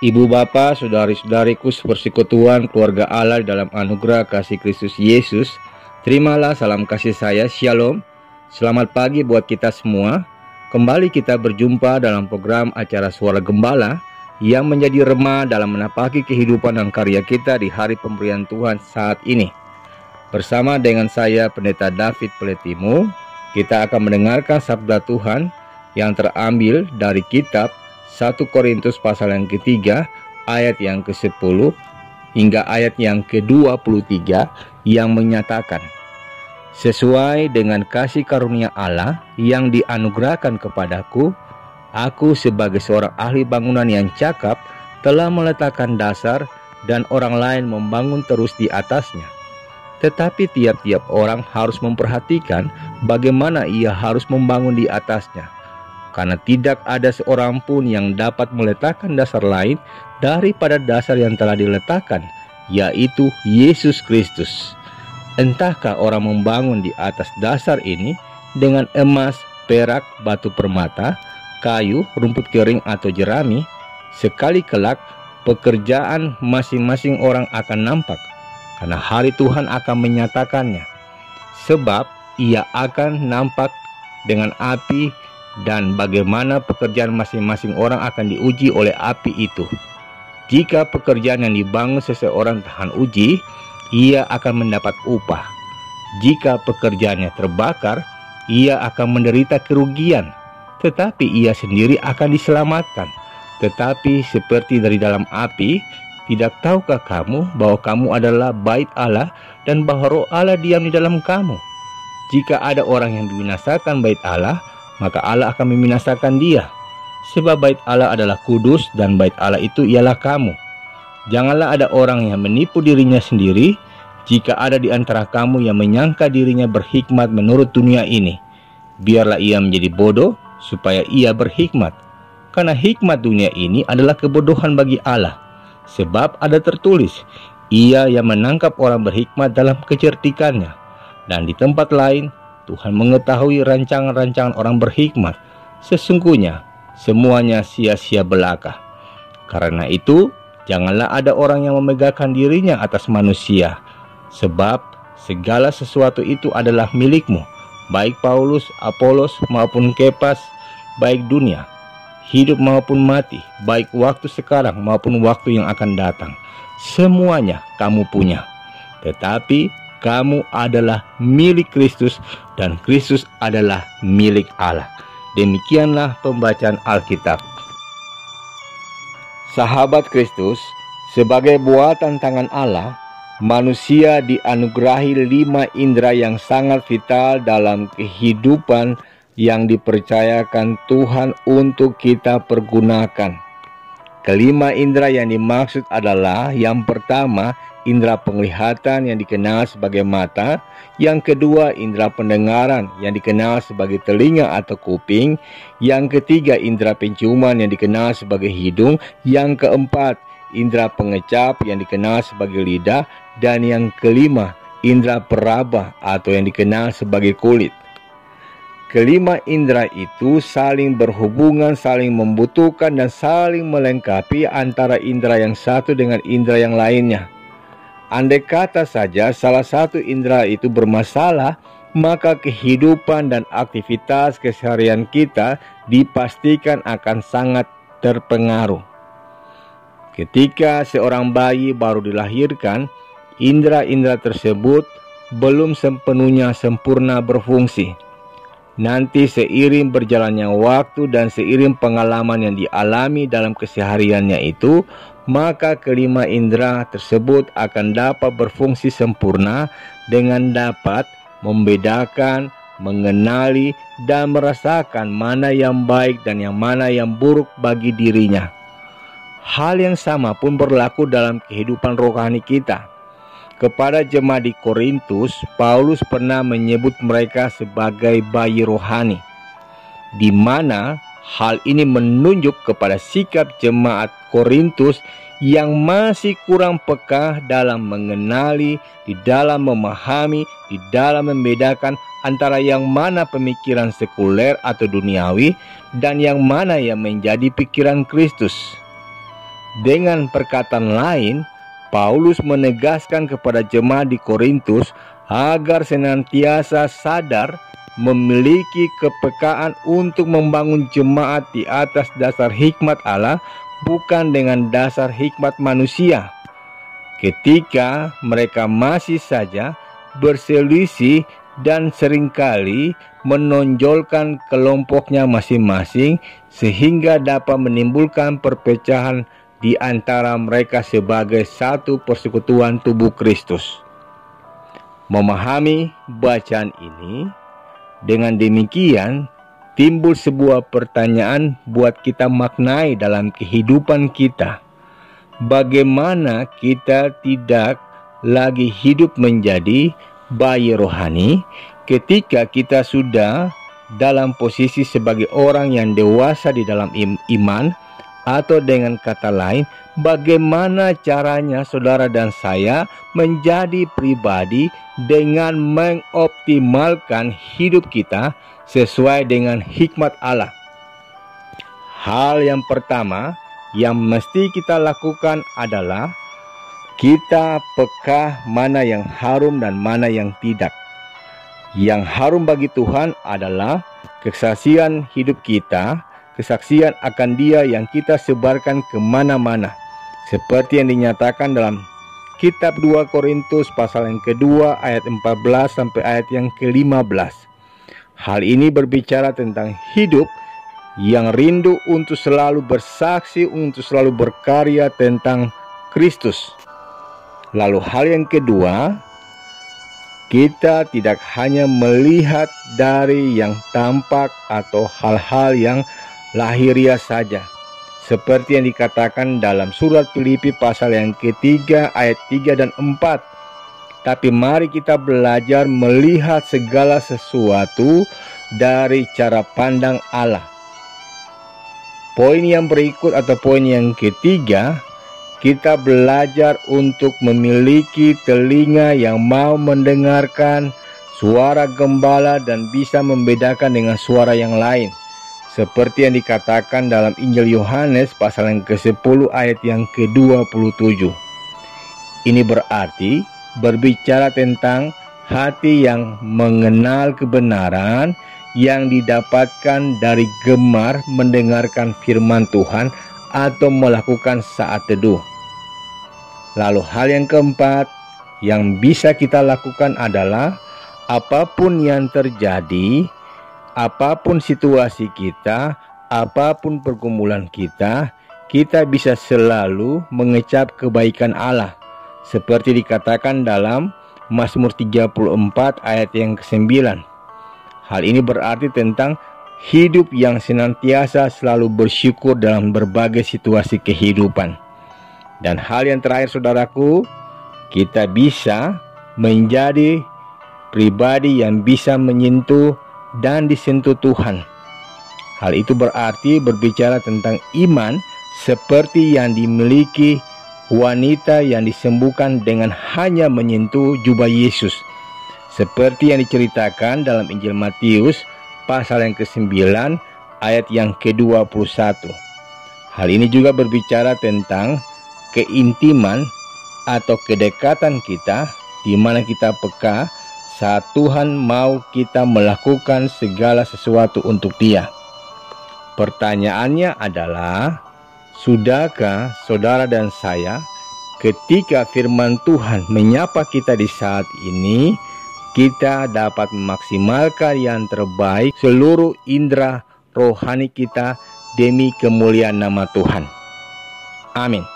Ibu bapa, saudari-saudariku sepersekutuan keluarga Allah dalam anugerah kasih Kristus Yesus, terimalah salam kasih saya, Shalom. Selamat pagi buat kita semua. Kembali kita berjumpa dalam program acara Suara Gembala yang menjadi rema dalam menapaki kehidupan dan karya kita di hari pemberian Tuhan saat ini. Bersama dengan saya, Pendeta David Peletimu, kita akan mendengarkan sabda Tuhan yang terambil dari kitab 1 Korintus pasal yang ketiga, ayat yang ke-10 hingga ayat yang ke-23 yang menyatakan, sesuai dengan kasih karunia Allah yang dianugerahkan kepadaku, aku sebagai seorang ahli bangunan yang cakap telah meletakkan dasar dan orang lain membangun terus di atasnya. Tetapi tiap-tiap orang harus memperhatikan bagaimana ia harus membangun di atasnya. Karena tidak ada seorang pun yang dapat meletakkan dasar lain daripada dasar yang telah diletakkan, yaitu Yesus Kristus. Entahkah orang membangun di atas dasar ini dengan emas, perak, batu permata, kayu, rumput kering atau jerami, sekali kelak pekerjaan masing-masing orang akan nampak, karena hari Tuhan akan menyatakannya. Sebab ia akan nampak dengan api, dan bagaimana pekerjaan masing-masing orang akan diuji oleh api itu. Jika pekerjaan yang dibangun seseorang tahan uji, ia akan mendapat upah. Jika pekerjaannya terbakar, ia akan menderita kerugian, tetapi ia sendiri akan diselamatkan. Tetapi seperti dari dalam api, tidak tahukah kamu bahwa kamu adalah bait Allah dan bahwa Roh Allah diam di dalam kamu? Jika ada orang yang membinasakan bait Allah, maka Allah akan membinasakan dia. Sebab bait Allah adalah kudus dan bait Allah itu ialah kamu. Janganlah ada orang yang menipu dirinya sendiri. Jika ada di antara kamu yang menyangka dirinya berhikmat menurut dunia ini, biarlah ia menjadi bodoh supaya ia berhikmat. Karena hikmat dunia ini adalah kebodohan bagi Allah. Sebab ada tertulis, ia yang menangkap orang berhikmat dalam kecerdikannya. Dan di tempat lain, Tuhan mengetahui rancangan-rancangan orang berhikmat. Sesungguhnya semuanya sia-sia belaka. Karena itu, janganlah ada orang yang memegahkan dirinya atas manusia. Sebab segala sesuatu itu adalah milikmu, baik Paulus, Apolos maupun Kepas, baik dunia, hidup maupun mati, baik waktu sekarang maupun waktu yang akan datang. Semuanya kamu punya. Tetapi kamu adalah milik Kristus dan Kristus adalah milik Allah. Demikianlah pembacaan Alkitab. Sahabat Kristus, sebagai buatan tangan Allah, manusia dianugerahi 5 indera yang sangat vital dalam kehidupan yang dipercayakan Tuhan untuk kita pergunakan. Kelima indera yang dimaksud adalah, yang pertama, indera penglihatan yang dikenal sebagai mata, yang kedua indera pendengaran yang dikenal sebagai telinga atau kuping, yang ketiga indera penciuman yang dikenal sebagai hidung, yang keempat indera pengecap yang dikenal sebagai lidah, dan yang kelima indera peraba atau yang dikenal sebagai kulit. Kelima indera itu saling berhubungan, saling membutuhkan, dan saling melengkapi antara indera yang satu dengan indera yang lainnya. Andai kata saja salah satu indera itu bermasalah, maka kehidupan dan aktivitas keseharian kita dipastikan akan sangat terpengaruh. Ketika seorang bayi baru dilahirkan, indera-indera tersebut belum sepenuhnya sempurna berfungsi. Nanti seiring berjalannya waktu dan seiring pengalaman yang dialami dalam kesehariannya itu, maka kelima indera tersebut akan dapat berfungsi sempurna dengan dapat membedakan, mengenali, dan merasakan mana yang baik dan yang mana yang buruk bagi dirinya. Hal yang sama pun berlaku dalam kehidupan rohani kita. Kepada jemaat di Korintus, Paulus pernah menyebut mereka sebagai bayi rohani, di mana hal ini menunjuk kepada sikap jemaat Korintus yang masih kurang peka dalam mengenali, di dalam memahami, di dalam membedakan antara yang mana pemikiran sekuler atau duniawi dan yang mana yang menjadi pikiran Kristus. Dengan perkataan lain, Paulus menegaskan kepada jemaat di Korintus agar senantiasa sadar memiliki kepekaan untuk membangun jemaat di atas dasar hikmat Allah, bukan dengan dasar hikmat manusia. Ketika mereka masih saja berselisih dan seringkali menonjolkan kelompoknya masing-masing, sehingga dapat menimbulkan perpecahan di antara mereka sebagai satu persekutuan tubuh Kristus. Memahami bacaan ini, dengan demikian timbul sebuah pertanyaan buat kita maknai dalam kehidupan kita. Bagaimana kita tidak lagi hidup menjadi bayi rohani ketika kita sudah dalam posisi sebagai orang yang dewasa di dalam iman? Atau dengan kata lain, bagaimana caranya saudara dan saya menjadi pribadi dengan mengoptimalkan hidup kita sesuai dengan hikmat Allah? Hal yang pertama yang mesti kita lakukan adalah kita peka mana yang harum dan mana yang tidak. Yang harum bagi Tuhan adalah kesaksian hidup kita, kesaksian akan Dia yang kita sebarkan kemana-mana, seperti yang dinyatakan dalam kitab 2 Korintus pasal yang kedua ayat 14 sampai ayat yang ke-15. Hal ini berbicara tentang hidup yang rindu untuk selalu bersaksi, untuk selalu berkarya tentang Kristus. Lalu hal yang kedua, kita tidak hanya melihat dari yang tampak atau hal-hal yang lahiriah saja, seperti yang dikatakan dalam surat Filipi pasal yang ketiga ayat 3 dan 4. Tapi mari kita belajar melihat segala sesuatu dari cara pandang Allah. Poin yang berikut atau poin yang ketiga, kita belajar untuk memiliki telinga yang mau mendengarkan suara gembala dan bisa membedakan dengan suara yang lain, seperti yang dikatakan dalam Injil Yohanes pasal yang ke-10 ayat yang ke-27. Ini berarti berbicara tentang hati yang mengenal kebenaran yang didapatkan dari gemar mendengarkan firman Tuhan atau melakukan saat teduh. Lalu hal yang keempat yang bisa kita lakukan adalah apapun yang terjadi, apapun situasi kita, apapun pergumulan kita, kita bisa selalu mengecap kebaikan Allah, seperti dikatakan dalam Mazmur 34 ayat yang ke-9. Hal ini berarti tentang hidup yang senantiasa selalu bersyukur dalam berbagai situasi kehidupan. Dan hal yang terakhir saudaraku, kita bisa menjadi pribadi yang bisa menyentuh dan disentuh Tuhan. Hal itu berarti berbicara tentang iman seperti yang dimiliki wanita yang disembuhkan dengan hanya menyentuh jubah Yesus, seperti yang diceritakan dalam Injil Matius pasal yang ke-9 ayat yang ke-21. Hal ini juga berbicara tentang keintiman atau kedekatan kita, di mana kita peka saat Tuhan mau kita melakukan segala sesuatu untuk Dia. Pertanyaannya adalah, sudahkah saudara dan saya ketika firman Tuhan menyapa kita di saat ini, kita dapat memaksimalkan yang terbaik seluruh indera rohani kita demi kemuliaan nama Tuhan. Amin.